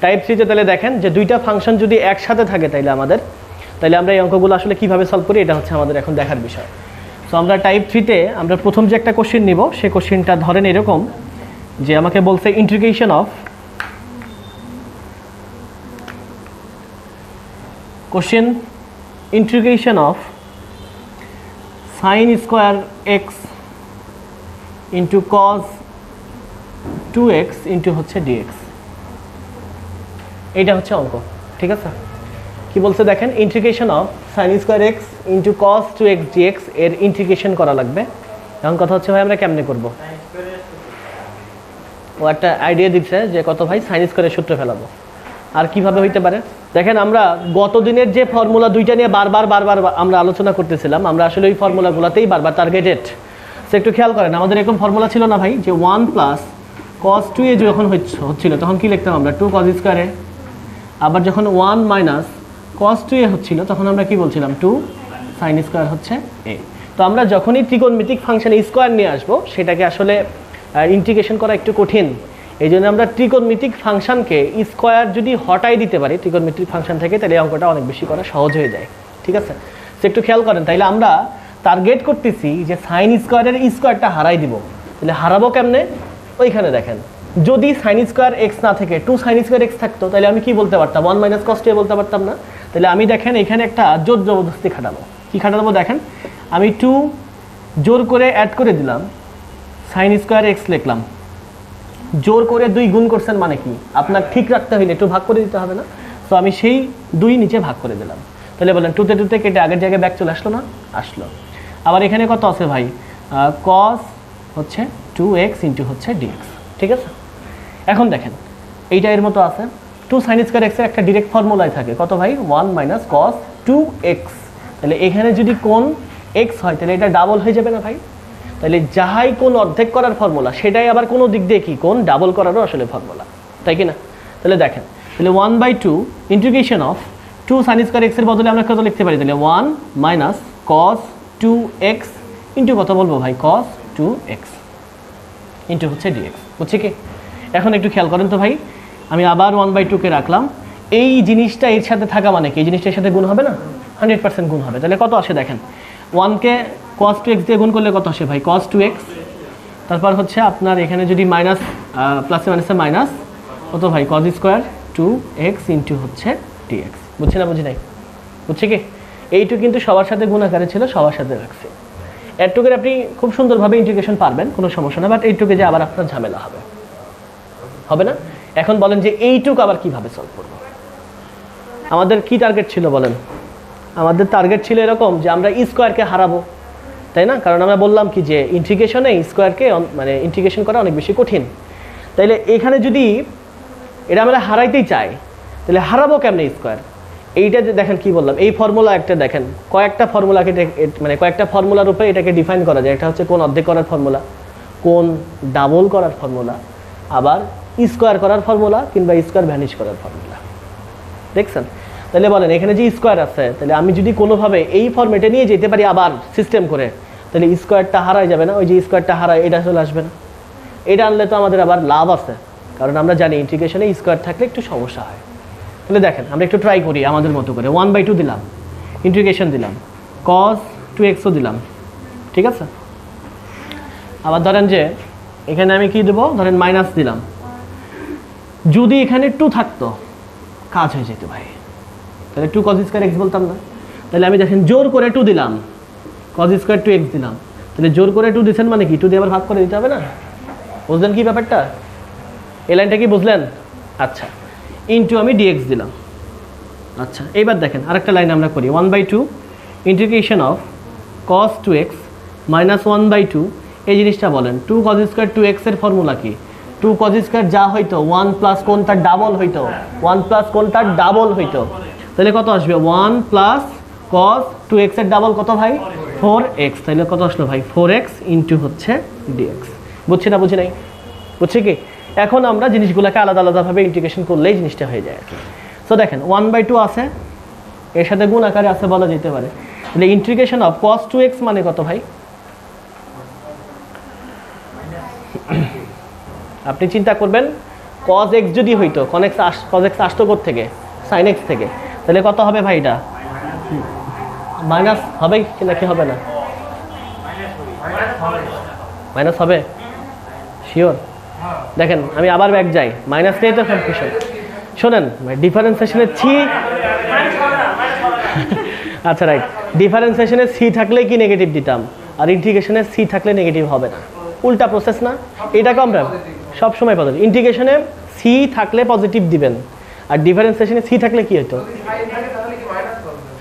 Type 3 তে তাহলে দেখেন যে দুইটা ফাংশন যদি একসাথে থাকে তাহলে আমরা এই অঙ্কগুলো আসলে কিভাবে সলভ করি এটা হচ্ছে আমাদের এখন দেখার বিষয়। সো আমরা টাইপ 3 তে আমরা প্রথম যে একটা কোশ্চেন নিব সেই কোশ্চেনটা ধরেন এরকম যে আমাকে বলছে integration of sin square x into cos 2x into হচ্ছে dx। এটা হচ্ছে অঙ্ক, ঠিক আছে? কি বলছে দেখেন, integration of sin square x into cos 2x dx এর ইন্টিগ্রেশন করা লাগবে। এখন কথা হচ্ছে ভাই আমরা কেমনে করব? ও একটা আইডিয়া দিচ্ছে যে কত ভাই sin স্কয়ারের সূত্র ফেলাবো। আর কিভাবে হইতে পারে দেখেন, আমরা গত দিনের যে ফর্মুলা দুইটা নিয়ে বারবার আমরা আলোচনা করতেছিলাম, আমরা আসলে ওই ফর্মুলাগুলোতেই বারবার টার্গেটেড। সো একটু খেয়াল করেন, আমাদের এরকম ফর্মুলা ছিল না ভাই যে 1 প্লাস cos 2a যখন হচ্ছিল তখন কি লিখতাম আমরা 2 cos স্কয়ারে, আবার যখন 1 মাইনাস cos 2a হচ্ছিল তখন আমরা কি বলছিলাম 2 sin স্কয়ার হচ্ছে a। তো আমরা যখনই ত্রিকোণমিতিক ফাংশনে স্কয়ার নিয়ে আসবো সেটাকে আসলে ইন্টিগ্রেশন করা একটু কঠিন। এই জন্য আমরা ত্রিকোণমিতিক ফাংশনকে স্কয়ার যদি হটাই দিতে পারি ত্রিকোণমিতিক ফাংশন থেকে, তাহলে অঙ্কটা অনেক বেশি করা সহজ হয়ে যায়, ঠিক আছে? সো একটু খেয়াল করেন, তাইলে আমরা টার্গেট করতেছি যে সাইন স্কয়ারের স্কয়ারটা হারাই দিব। তাহলে হারাবো কেমনে? ওইখানে দেখেন, যদি সাইন স্কয়ার এক্স না থেকে 2 সাইন স্কয়ার এক্স থাকতো তাহলে আমি কি বলতে পারতাম 1 মাইনাস কস 2 বলতে পারতাম না? তাহলে আমি দেখেন এখানে একটা জোর জবরদস্তি খাটাবো। কি খাটাবো দেখেন, আমি 2 জোর করে অ্যাড করে দিলাম, সাইন স্কয়ার এক্স লিখলাম, জোর করে 2 গুণ করছেন মানে কি আপনার ঠিক রাখতে হইলে একটু ভাগ করে দিতে হবে না? তো আমি সেই 2 নিচে ভাগ করে দিলাম। তাহলে বলেন 2 তে কেটে আগের জায়গায় ব্যাক চলে আসলো না? আসলো। আবার এখানে কত আছে ভাই, cos হচ্ছে 2x ইন্টু হচ্ছে dx, ঠিক আছে? এখন দেখেন এইটা এর মতো আছে, 2 sin স্কয়ার x এর একটা ডাইরেক্ট ফর্মুলাই থাকে কত ভাই 1 মাইনাস cos 2x। তাহলে এখানে যদি কোণ x হয় তাহলে এটা ডাবল হয়ে যাবে না ভাই? তাহলে যাহাই কোণ অর্ধেক করার ফর্মুলা সেটাই আবার কোনো দিক দিয়ে কি কোণ ডাবল করারও আসলে ফর্মুলা, তাই কি না? তাহলে দেখেন, তাহলে 1/2 integration of 2 sin square x এর বদলে আমরা কত লিখতে পারি? তাহলে 1 মাইনাস cos 2x ইন্টু কত বলবো ভাই cos 2x ইন্টু হচ্ছে dx, বুঝছি কি? এখন একটু খেয়াল করেন তো ভাই, আমি আবার 1/2 কে রাখলাম, এই জিনিসটা এর সাথে থাকা মানে কি এই জিনিসটার সাথে গুণ হবে না? 100% গুণ হবে। তাহলে কত আসে দেখেন, 1 কে cos 2x দিয়ে গুণ করলে কত আসে ভাই cos 2x, তারপর হচ্ছে আপনার এখানে যদি মাইনাস প্লাসে মাইনাসে মাইনাস কত ভাই cos স্কয়ার 2x ইন্টু হচ্ছে dx, বুঝছি না? বুঝি নাই? বুঝছি কি? এইটুকু কিন্তু সবার সাথে গুণ আকারে ছিল, সবার সাথে রাখছি। এরটুকুর আপনি খুব সুন্দরভাবে ইন্টিগ্রেশন পারবেন, কোনো সমস্যা না, বাট এইটুকে যে আবার আপনার ঝামেলা হবে না? এখন বলেন যে এইটুকু আবার কিভাবে সলভ করব? আমাদের কি টার্গেট ছিল বলেন? আমাদের টার্গেট ছিল এরকম যে আমরা স্কয়ারকে হারাবো, তাই না? কারণ আমরা বললাম কি যে ইন্টিগ্রেশনে স্কয়ারকে মানে ইন্টিগ্রেশন করা অনেক বেশি কঠিন। তাইলে এখানে যদি এটা আমরা হারাইতেই চাই তাহলে হারাবো কেমনে স্কয়ার? এইটা যে দেখেন কি বললাম, এই ফর্মুলা একটা দেখেন, কয়েকটা ফর্মুলাকে মানে কয়েকটা ফর্মুলার উপরে এটাকে ডিফাইন করা যায়। একটা হচ্ছে কোণ অর্ধেক করার ফর্মুলা, কোণ ডাবল করার ফর্মুলা, আবার স্কয়ার করার ফর্মুলা কিংবা স্কয়ার ভ্যানিশ করার ফর্মুলা, দেখছেন? তাহলে বলেন এখানে যে স্কয়ার আছে, তাহলে আমি যদি কোনোভাবে এই ফর্মেটে নিয়ে যেতে পারি আবার সিস্টেম করে, তাহলে স্কয়ারটা হারাই যাবে না? ওই যে স্কয়ারটা হারায় এটা চলে আসবে না? এটা আনলে তো আমাদের আবার লাভ আছে, কারণ আমরা জানি ইন্টিগ্রেশনে স্কয়ার থাকলে একটু সমস্যা হয়। তাহলে দেখেন আমরা একটু ট্রাই করি আমাদের মতো করে, 1/2 দিলাম, ইন্টিগ্রেশন দিলাম, cos 2xও দিলাম, ঠিক আছে? আবার ধরেন যে এখানে আমি কি দেবো, ধরেন মাইনাস দিলাম, যদি এখানে 2 থাকতো কাজ হয়ে যেত ভাই, তাহলে 2 cos স্কয়ার x বলতাম না? তাহলে আমি দেখেন জোর করে 2 দিলাম, cos স্কয়ার 2x দিলাম, তাহলে জোর করে 2 দিচ্ছেন মানে কি 2 দিয়ে আবার ভাগ করে দিতে হবে না? বুঝলেন কি ব্যাপারটা? এই লাইনটা কি বুঝলেন? আচ্ছা, ইন্টু আমি dx দিলাম। আচ্ছা, এইবার দেখেন আরেকটা লাইন আমরা করি, 1/2 integration of cos 2x minus 1/2। এই জিনিসটা বলেন 2 cos স্কয়ার 2x এর ফর্মুলা কি? 2 cos স্কয়ার যা হইতো 1 প্লাস কোণ তার ডাবল হইতো, 1 প্লাস কোণ তার ডাবল হইতো, তাহলে কত আসবে 1 প্লাস cos 2x এর ডাবল কত ভাই 4x। তাহলে কত আসলো ভাই 4x ইন্টু হচ্ছে dx, বুঝছি না? বুঝি নাই? বুঝছি কি? এখন আমরা জিনিসগুলোকে আলাদা আলাদাভাবে ইন্টিগ্রেশন করলেই জিনিসটা হয়ে যায় আর কি। সো দেখেন 1/2 আছে, এর সাথে গুণ আকারে আছে বলা যেতে পারে। তাহলে ইন্টিগ্রেশন অফ cos 2x মানে কত ভাই? আপনি চিন্তা করবেন cos x যদি হইতো cos x আসতো কোথা থেকে sin x থেকে, তাহলে কত হবে ভাই? এটা মাইনাস হবে কি নাকি হবে না? মাইনাস হবে শিওর? দেখেন আমি আবার ব্যাক যাই, মাইনাস নিয়ে তো কনফিউশন। শোনেন ডিফারেন্সিয়েশনের সি, আচ্ছা রাইট, ডিফারেন্সিয়েশনে সি থাকলে কি নেগেটিভ দিতাম, আর ইন্টিগ্রেশনে সি থাকলে নেগেটিভ হবে না, উল্টা প্রসেস না? এটাকে আমরা সবসময় পজিটিভ, ইন্টিগ্রেশনে সি থাকলে পজিটিভ দিবেন, আর ডিফারেন্সিয়েশনে সি থাকলে কি হতো?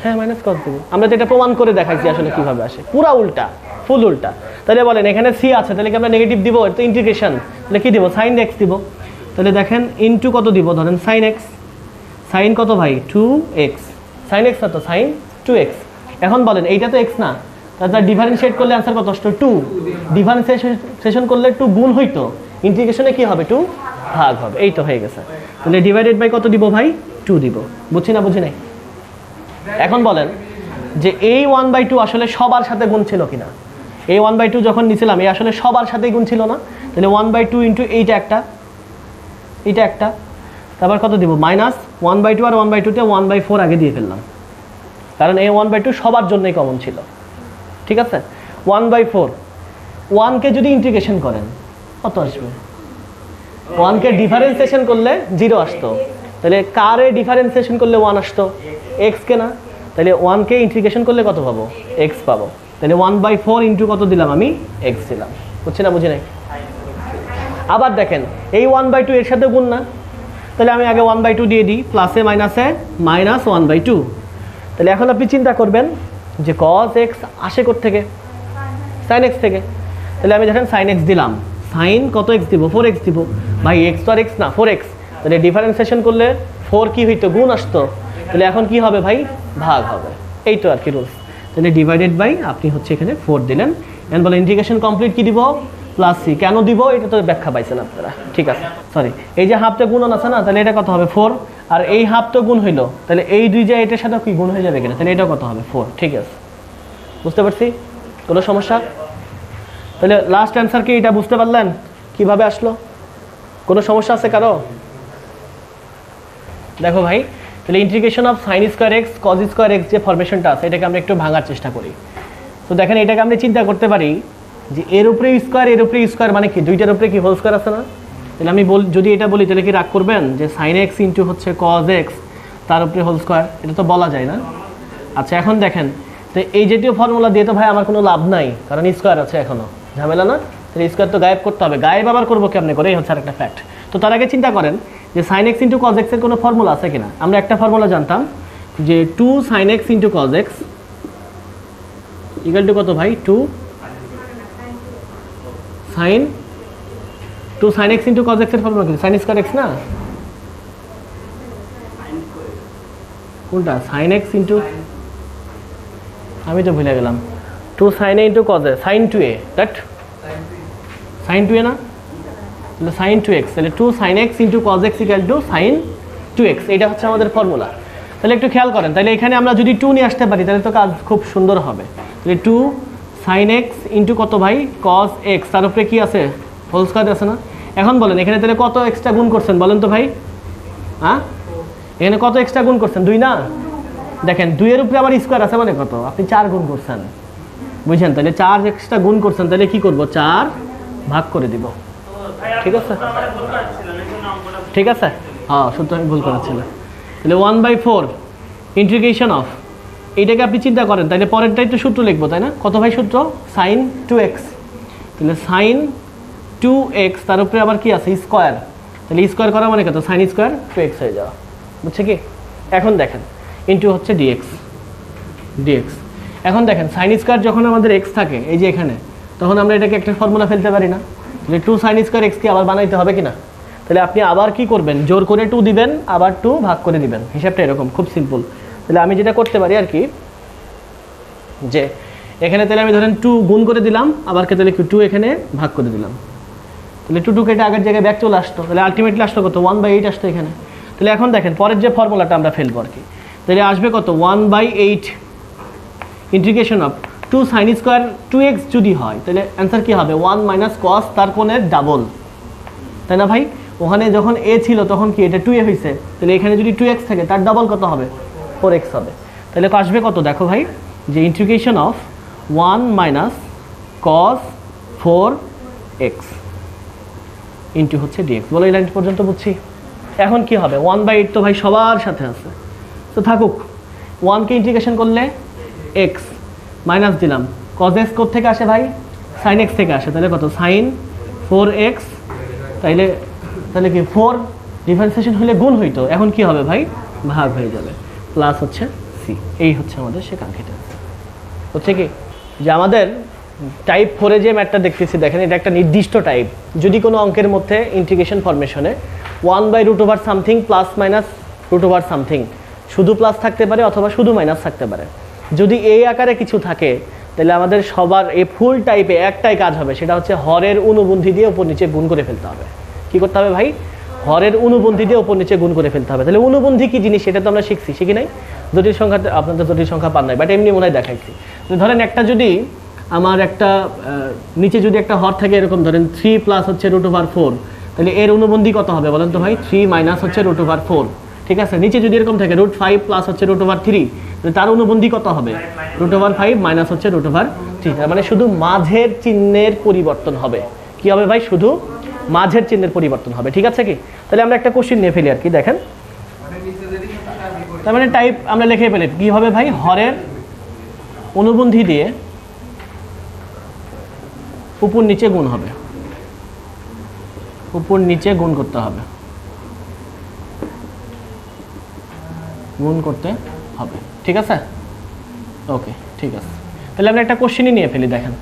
হ্যাঁ মাইনাস কস দিব। আমরা তো এটা প্রমাণ করে দেখাইছি আসলে কিভাবে আসে, পুরা উল্টা, ফুল উল্টা। তাহলে বলেন এখানে সি আছে, তাহলে কি আমরা নেগেটিভ দিব? এটা তো ইন্টিগ্রেশন, তাহলে কি দিব? সাইন এক্স দিব। তাহলে দেখেন ইনটু কত দিব, ধরেন সাইন এক্স, সাইন কত ভাই? 2x, সাইন এক্স কত? Sign 2x। এখন বলেন এইটা তো এক্স না, তাহলে ডিফারেন্সিয়েট করলে আনসার কত আসতো? 2। ডিফারেন্সিয়েশন করলে 2 গুণ হইতো, ইন্টিগ্রেশনে কি হবে? 2 ভাগ হবে। এই তো হয়ে গেছে। তাহলে ডিভাইডেড বাই কত দিব ভাই? 2 দিব। বুঝছি না বুঝি নাই? এখন বলেন যে এই 1/2 আসলে সবার সাথে গুণ ছিল কিনা? এই 1/2 যখন নিছিলাম এই আসলে সবার সাথেই গুণ ছিল না? তাহলে 1/2 ইন্টু এইটা একটা, এটা একটা, তারপর কত দিব? মাইনাস 1/2, আর 1/2-তে 1/4 আগে দিয়ে ফেললাম, কারণ এই 1/2 সবার জন্যই কমন ছিল। ঠিক আছে? 1/4, 1কে যদি ইন্টিগ্রেশন করেন কত আসবে? 1কে ডিফারেন্সিয়েশন করলে 0 আসতো, তাহলে কারে ডিফারেন্সিয়েশন করলে 1 আসতো? এক্সকে না? তাহলে 1কে ইন্টিগ্রেশন করলে কত পাবো? এক্স পাবো। তাহলে 1/4 ইন্টু কত দিলাম আমি? এক্স দিলাম। বুঝছি না বুঝি নাই? আবার দেখেন এই 1/2 এর সাথে গুণ না, তাহলে আমি আগে 1/2 দিয়ে দিই, প্লাসে মাইনাসে মাইনাস 1/2। তাহলে এখন আপনি চিন্তা করবেন যে cos x আসে কোথা থেকে? sin x থেকে। তাহলে আমি দেখেন sin x দিলাম, sin কত x দিব? 4x দিব। ভাই x তো আর x না, 4x। তাহলে ডিফারেন্সিয়েশন করলে 4 কি হইতো? গুণ আসতো। তাহলে এখন কি হবে ভাই? ভাগ হবে। এই তো আর কি রুলস। তাহলে ডিভাইডেড বাই আপনি হচ্ছে এখানে 4 দিলেন, এন্ড বলে ইন্টিগ্রেশন কমপ্লিট কি দিব? Plus C. কেন দিব এটা তো ব্যাখ্যা পাইছেন আপনারা। ঠিক আছে, সরি, এই যে হাফটা গুণন আছে না, তাহলে এটা কত হবে? 4। আর এই হাফ তো গুণ হইলো, তাহলে এই দুই যে এটার সাথে কি গুণ হয়ে যাবে কিনা, তাহলে এটা কত হবে? 4। ঠিক আছে, বুঝতে পারছি? কোনো সমস্যা? তাহলে লাস্ট অ্যান্সার কি এটা বুঝতে পারলেন কিভাবে আসলো? কোনো সমস্যা আছে কারো? দেখো ভাই, তাহলে integration of sign square x cos square x যে ফরমেশনটা আছে এটাকে আমরা একটু ভাঙার চেষ্টা করি। তো দেখেন এটাকে আমরা চিন্তা করতে পারি যে এর উপরে স্কোয়ার, এর উপরে স্কোয়ার, মানে কি দুইটার উপরে কি হোল স্কোয়ার আছে না? তাহলে আমি যদি এটা বলি তাহলে কি রাগ করবেন যে সাইন এক্স ইন্টু হচ্ছে কজ এক্স তার উপরে হোল স্কোয়ার? এটা তো বলা যায় না। আচ্ছা এখন দেখেন, তো এই জাতীয় ফর্মুলা দিয়ে তো ভাই আমার কোনো লাভ নাই, কারণ স্কোয়ার আছে এখনও, ঝামেলা না? তাহলে স্কোয়ার তো গায়েব করতে হবে, গায়েব আবার করবো কেমনে করে? এই হচ্ছে আর একটা ফ্যাক্ট। তো তার আগে চিন্তা করেন যে সাইন এক্স ইন্টু কজ এক্সের কোনো ফর্মুলা আছে কিনা। আমরা একটা ফর্মুলা জানতাম যে 2 sine X into cos X equal to কত ভাই? 2 সাইন এক্স ইন্টু কজ এক্সের ফর্মুলা কি? সাইন স্কোয়ার এক্স না? কোনটা? সাইন এক্স ইন্টু, আমি তো ভুলে গেলাম। 2 sine A into cos A, sine 2a, that sine 2a না? তাহলে সাইন 2x, তাহলে 2 sine X into cos X equal to sine 2x। এটা হচ্ছে আমাদের ফর্মুলা। তাহলে একটু খেয়াল করেন, তাহলে এখানে আমরা যদি 2 নিয়ে আসতে পারি তাহলে তো কাজ খুব সুন্দর হবে। তাহলে 2 সাইন এক্স ইন্টু কত ভাই? কজ এক্স, তার উপরে কি আছে? হোল স্কোয়ার আছে না? এখন বলেন এখানে তাহলে কত এক্সট্রা গুণ করছেন বলেন তো ভাই? হ্যাঁ, এখানে কত এক্সট্রা গুণ করছেন? 2 না? দেখেন 2 এর উপরে আবার স্কোয়ার আছে মানে কত? আপনি 4 গুণ করছেন, বুঝছেন? তাহলে 4 এক্সট্রা গুণ করছেন, তাহলে কি করব? 4 ভাগ করে দিব। ঠিক আছে, ঠিক আছে, হ্যাঁ সূত্র আমি ভুল করেছিলাম। তাহলে 1/4 ইন্টিগ্রেশন অফ, এইটাকে আপনি চিন্তা করেন, তাহলে পরেরটাই তো সূত্র লিখবো তাই না? কত ভাই সূত্র? Sign 2x। তাহলে সাইন 2x তার উপরে আবার কি আছে? স্কোয়ার। তাহলে স্কোয়ার করা মানে কত? সাইন স্কোয়ার 2x হয়ে যাওয়া, বুঝছে কি? এখন দেখেন ইন্টু হচ্ছে ডিএক্স, এখন দেখেন সাইন স্কোয়ার যখন আমাদের এক্স থাকে এই যে এখানে, তখন আমরা এটাকে একটা ফর্মুলা ফেলতে পারি না? তাহলে 2 সাইন স্কোয়ার এক্সকে আবার বানাইতে হবে কি না? তাহলে আপনি আবার কি করবেন? জোর করে 2 দিবেন, আবার 2 ভাগ করে দিবেন। হিসাবটা এরকম, খুব সিম্পল। তাহলে আমি যেটা করতে পারি আর কি, যে এখানে তাহলে আমি ধরেন 2 গুণ করে দিলাম, আবার তাহলে 2 এখানে ভাগ করে দিলাম, তাহলে 2 কেটে আগের জায়গায় ব্যাক চলে আসতো, তাহলে আলটিমেটলি আসতো কত? 1/8 আসতো এখানে। তাহলে এখন দেখেন পরের যে ফর্মুলাটা আমরা ফেলবো আর কি, তাহলে আসবে কত? 1/8 integration of 2 sine square 2x যদি হয় তাহলে অ্যান্সার কি হবে? 1 মাইনাস কস তার কোণের ডাবল, তাই না ভাই? ওখানে যখন এ ছিল তখন কি এটা 2a হয়েছে, তাহলে এখানে যদি 2x থাকে তার ডাবল কত হবে, 4x হবে। তাহলে আসবে কত দেখো ভাই, যে integration of 1 minus cos 4x into হচ্ছে dx। বলো এই লাইন পর্যন্ত বুঝছি। এখন কি হবে, 1/8 তো ভাই সবার সাথে আছে, তো থাকুক। 1কে ইন্টিগ্রেশন করলে x মাইনাস দিলাম, cos x থেকে আসে ভাই, sin x থেকে আসে, তাহলে কত sin 4x, তাহলে কি 4 ডিফারেন্সিয়েশন হলে গুণ হইতো, এখন কি হবে ভাই, ভাগ হয়ে যাবে, প্লাস হচ্ছে c। এই হচ্ছে আমাদের সে কাঙ্ক্ষিত। হচ্ছে কি যে আমাদের টাইপ 4-এ যে ম্যাথটা দেখতেছি দেখেন, এটা একটা নির্দিষ্ট টাইপ। যদি কোনো অঙ্কের মধ্যে ইন্টিগ্রেশন ফরমেশনে 1/√ সামথিং প্লাস মাইনাস √ সামথিং শুধু প্লাস থাকতে পারে অথবা শুধু মাইনাস থাকতে পারে, যদি এই আকারে কিছু থাকে তাহলে আমাদের সবার এই ফুল টাইপে একটাই কাজ হবে, সেটা হচ্ছে হরের অনুবন্ধী দিয়ে উপর নিচে গুণ করে ফেলতে হবে। কি করতে হবে ভাই, হরের অনুবন্ধী দিয়ে উপর নিচে গুণ করে ফেলতে হবে। তাহলে অনুবন্ধী কি জিনিস সেটা তো আমরা শিখি নাই, জটিল সংখ্যা আপনাদের জটিল সংখ্যা পান নাই, বাট এমনি মনে হয় দেখাইছি। ধরেন একটা যদি আমার একটা নিচে যদি একটা হর থাকে এরকম, ধরেন 3 প্লাস হচ্ছে √4, তাহলে এর অনুবন্ধী কত হবে বলেন তো ভাই, 3 মাইনাস হচ্ছে √4। ঠিক আছে, নিচে যদি এরকম থাকে √5 প্লাস হচ্ছে √3, তাহলে তার অনুবন্ধী কত হবে, √5 মাইনাস হচ্ছে √3। তার মানে শুধু মাঝের চিহ্নের পরিবর্তন হবে। কি হবে ভাই, শুধু মাঝের চিহ্নের পরিবর্তন হবে। ঠিক আছে কি, তাহলে আমরা একটা কোশ্চেন নিয়ে ফেলি আর কি, দেখেন। তার মানে টাইপ আমরা লিখে ফেলি, কি হবে ভাই, হরের অনুবন্ধী দিয়ে উপর নিচে গুণ হবে, উপর নিচে গুণ করতে হবে, গুণ করতে হবে। ঠিক আছে, ওকে ঠিক আছে। তাহলে আমরা একটা কোশ্চেনই নিয়ে ফেলি, দেখেন।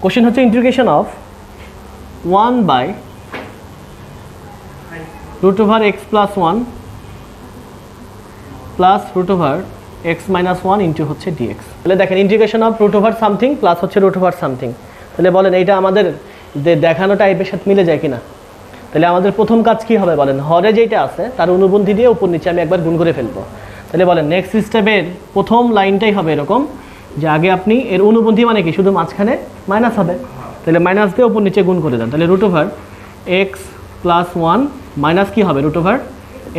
কোশ্চেন হচ্ছে integration of 1/√x + 1 plus √x - 1 into হচ্ছে dx। তাহলে দেখেন ইন্টিগ্রেশন অফ √ সামথিং প্লাস হচ্ছে √ সামথিং, তাহলে বলেন এইটা আমাদের দেখানো টাইপের সাথে মিলে যায় কিনা। তাহলে আমাদের প্রথম কাজ কি হবে বলেন, হরে যেটা আছে তার অনুবন্ধী দিয়ে উপর নিচে আমি একবার গুণ করে ফেলবো। তাহলে বলেন নেক্সট স্টেপের প্রথম লাইনটাই হবে এরকম, যে আগে আপনি এর অনুবন্ধী মানে কি, শুধু মাঝখানে মাইনাস হবে, তাহলে মাইনাস দিয়ে উপর নিচে গুণ করে দেন। তাহলে √x + 1 মাইনাস কি হবে,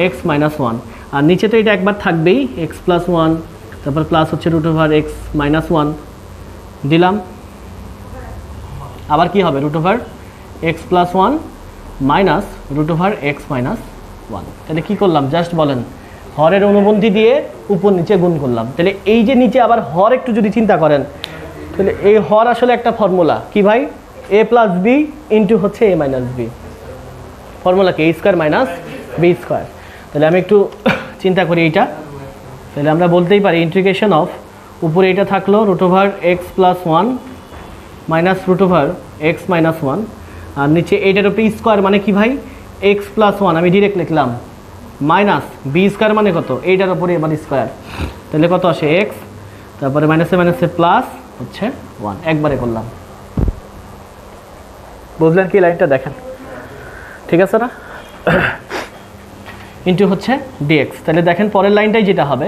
√x - 1, আর নিচে তো এটা একবার থাকবেই, x + 1, তারপর প্লাস হচ্ছে √x - 1 দিলাম, আবার কি হবে, √x + 1 মাইনাস √x - 1। তাহলে কি করলাম, জাস্ট বলেন হরের অনুবন্ধী দিয়ে উপর নিচে গুণ করলাম। তাহলে এই যে নিচে আবার হর একটু যদি চিন্তা করেন, তাহলে এই হর আসলে একটা ফর্মুলা কি ভাই, a + b ইন্টু হচ্ছে a - b, ফর্মুলা কি, a² - b²। তাহলে আমি একটু চিন্তা করি এইটা, তাহলে আমরা বলতেই পারি ইন্টিগ্রেশন অফ, উপরে এটা থাকলো √x + 1 মাইনাস √x - 1, আর নিচে এইটার উপরে স্কোয়ার মানে কি ভাই, x + 1 আমি ডিরেক্ট লিখলাম, মাইনাস b² মানে কত, এইটার উপরে এবার স্কোয়ার, তাহলে কত আসে x, তারপরে মাইনাসে মাইনাসে প্লাস হচ্ছে 1, একবারে করলাম। বুঝলেন কি লাইনটা, দেখেন ঠিক আছে না, ইন্টু হচ্ছে dx। তাহলে দেখেন পরের লাইনটাই যেটা হবে,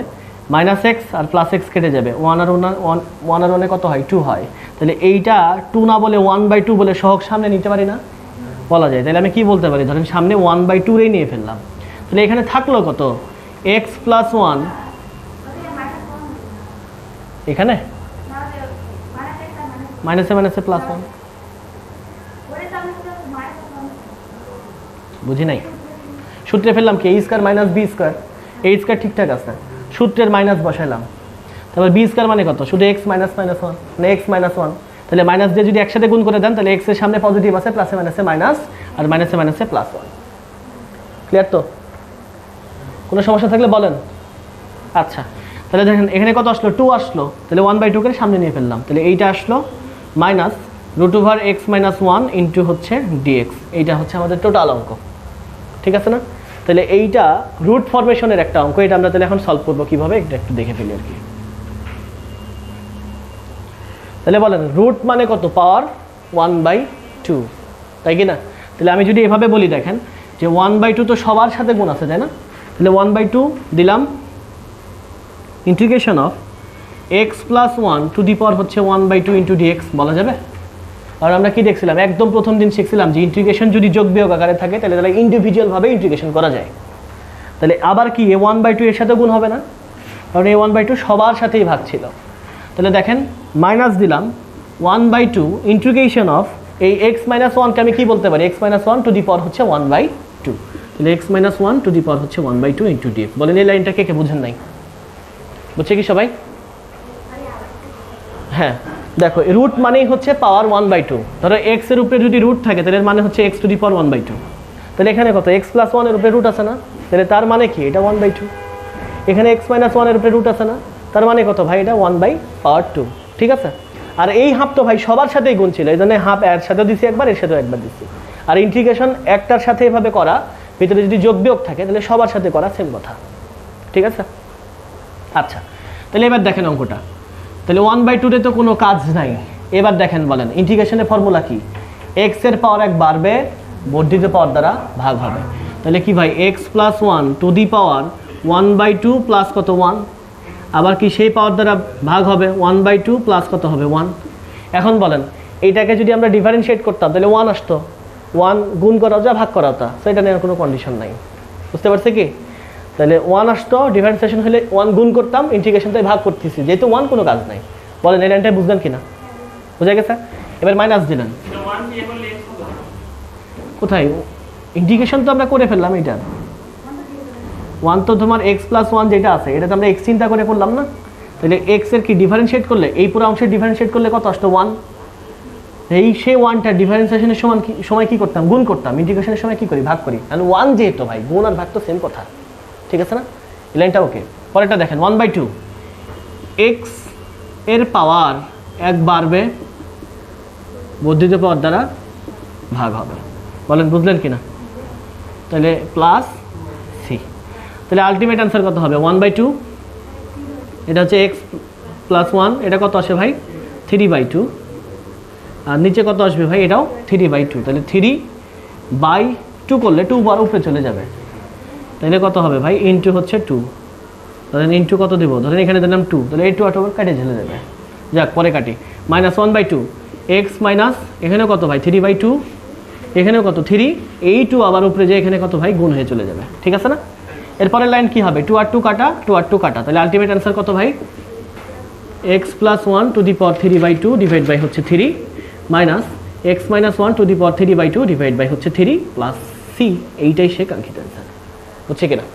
-x আর +x কেটে যাবে, 1 আর 1 কত হয়, 2 হয়। তাহলে এইটা 2 না বলে 1/2 বলে সহগ সামনে নিতে পারি না, বলা যায়। তাহলে আমি কি বলতে পারি, ধরেন সামনে 1/2 নিয়ে ফেললাম, তাহলে এখানে থাকলো কত, x + 1, এখানে মাইনাসে মাইনাসে +1, বুঝি নাই, সূত্রে ফেললাম কি, a² - b², a² ঠিকঠাক আছে, সূত্রের মাইনাস বসাইলাম, তারপর b² মানে কত, শুধু x - 1 মানে x - 1, তাহলে মাইনাস দিয়ে যদি একসাথে গুণ করে দেন, তাহলে x এর সামনে পজিটিভ আছে, প্লাসে মাইনাসে মাইনাস, আর মাইনাসে মাইনাসে +1। ক্লিয়ার তো, কোনো সমস্যা থাকলে বলেন। আচ্ছা, তাহলে দেখেন এখানে কত আসলো, 2 আসলো, তাহলে 1/2 করে সামনে নিয়ে ফেললাম, তাহলে এইটা আসলো মাইনাস √x - 1 ইন্টু হচ্ছে dx। এইটা হচ্ছে আমাদের টোটাল অঙ্ক, ঠিক আছে না। তাহলে এইটা রুট ফরমেশনের একটা অঙ্ক, এটা আমরা তাহলে এখন সলভ করবো কীভাবে, এটা একটু দেখে ফেলি আর কি। তাহলে বলেন রুট মানে কত, পাওয়ার 1/2, তাই কি না। তাহলে আমি যদি এভাবে বলি, দেখেন যে 1/2 তো সবার সাথে গুণ আছে, তাই না। তাহলে 1/2 দিলাম, integration of x + 1 to the power হচ্ছে 1/2 ইন্টু dx বলা যাবে, কারণ আমরা কি দেখছিলাম একদম প্রথম দিন শিখছিলাম যে ইন্টিগ্রেশন যদি যোগ বিয়োগ আকারে থাকে তাহলে তাহলে ইন্ডিভিজুয়ালভাবে ইন্টিগ্রেশন করা যায়। তাহলে আবার কি a1/2 এর সাথে গুণ হবে না, কারণ a1/2 সবার সাথেই ভাগ ছিল। তাহলে দেখেন মাইনাস দিলাম 1/2 ইন্টিগ্রেশন অফ এই x - 1কে আমি কি বলতে পারি, x - 1 টু দি পাওয়ার হচ্ছে 1/2। তাহলে x - 1 টু দি পাওয়ার হচ্ছে 1/2 ইন্টু dx। বলেন এই লাইনটা কে বুঝেন নাই? বুঝছে কি সবাই? হ্যাঁ দেখো রুট মানেই হচ্ছে পাওয়ার 1/2। ধরো x এর উপরে যদি রুট থাকে তাহলে এর মানে হচ্ছে x টু দি পাওয়ার 1/2। তাহলে এখানে কত x + 1 এর উপরে রুট আছে না, তাহলে তার মানে কি এটা 1/2। এখানে x - 1 এর উপরে রুট আছে না, তার মানে কত ভাই এটা 1/2। ঠিক আছে, আর এই হাফ তো ভাই সবার সাথেই গুণ ছিল, এই জন্য হাফ এর সাথেও দিছি একবার, এর সাথেও একবার দিছি। আর ইন্টিগ্রেশন একটার সাথে এভাবে করা, ভিতরে যদি যোগ বিয়োগ থাকে তাহলে সবার সাথে করা সেম কথা। ঠিক আছে, আচ্ছা তাহলে এবার দেখেন অঙ্কটা। তাহলে 1/2 তো কোনো কাজ নাই। এবার দেখেন বলেন ইন্টিগ্রেশনের ফর্মুলা কি, x এর পাওয়ার 1 বাড়বে, বর্ধিত পাওয়ার দ্বারা ভাগ হবে। তাহলে কি ভাই x + 1 to the power 1/2 plus কত 1, আবার কি সেই পাওয়ার দ্বারা ভাগ হবে 1/2 প্লাস কত হবে 1। এখন বলেন এইটাকে যদি আমরা ডিফারেন্সিয়েট করতাম তাহলে 1 আসতো, 1 গুণ করা যা ভাগ করা হতো, সেটা নিয়ে কোনো কন্ডিশন নাই। বুঝতে পারছে কি? তাহলে 1 আসতো, ডিফারেন্সিয়েশন হলে 1 গুণ করতাম, ইন্টিগ্রেশনটাই ভাগ করতেছি, যেহেতু 1 কোনো কাজ নাই। বলেন এই লাইনটাই বুঝলেন কিনা? বুঝা গেছে? এবার মাইনাস দিলেন কোথায়, ইন্টিগ্রেশন তো আমরা করে ফেললাম, এইটা 1 তো তোমার x + 1 যেটা আছে এটা তো আমরা x চিন্তা করে করলাম না। তাহলে x এর কি ডিফারেন্সিয়েট করলে, এই পুরো অংশের ডিফারেন্সিয়েট করলে কত আসতো 1। এই সেই 1টা ডিফারেন্সিয়েশনের সময় কি করতাম, গুণ করতাম, ইন্টিগ্রেশনের সময় কি করি, ভাগ করি। আর 1 যেহেতু ভাই গুণ আর ভাগ তো সেম কথা। ঠিক আছে না, এই লাইনটা ওকে। পরেরটা দেখেন 1/2 x এর পাওয়ার 1 বাড়বে, বর্ধিত পাওয়ার দ্বারা ভাগ হবে। বলেন বুঝলেন কিনা? তাহলে প্লাস সি। তাহলে আলটিমেট অ্যান্সার কত হবে 1/2, এটা হচ্ছে x + 1, এটা কত আসে ভাই 3/2, আর নিচে কত আসবে ভাই এটাও 3/2। তাহলে 3/2 করলে 2 বার উপরে চলে যাবে, তাহলে কত হবে ভাই ইন্টু হচ্ছে 2। ধরেন ইন্টু কত দেবো, ধরেন এখানে দিলাম 2, তাহলে এই 2 আবার কাটে চলে যাবে। যাক পরে কাটি, -1/2 x মাইনাস এখানেও কত ভাই 3/2, এখানেও কত 3, এই 2 আবার উপরে যে এখানে কত ভাই গুণ হয়ে চলে যাবে। ঠিক আছে না? এরপরের লাইন কি হবে 2 আর 2 কাটা, 2 আর 2 কাটা, তাহলে আলটিমেট অ্যান্সার কত ভাই x + 1 to the power 3/2 divide by হচ্ছে 3 minus x - 1 to the power 3/2 divide by হচ্ছে 3 প্লাস সি। এইটাই সে কাঙ্ক্ষিত অ্যান্সার। হচ্ছে কিনা?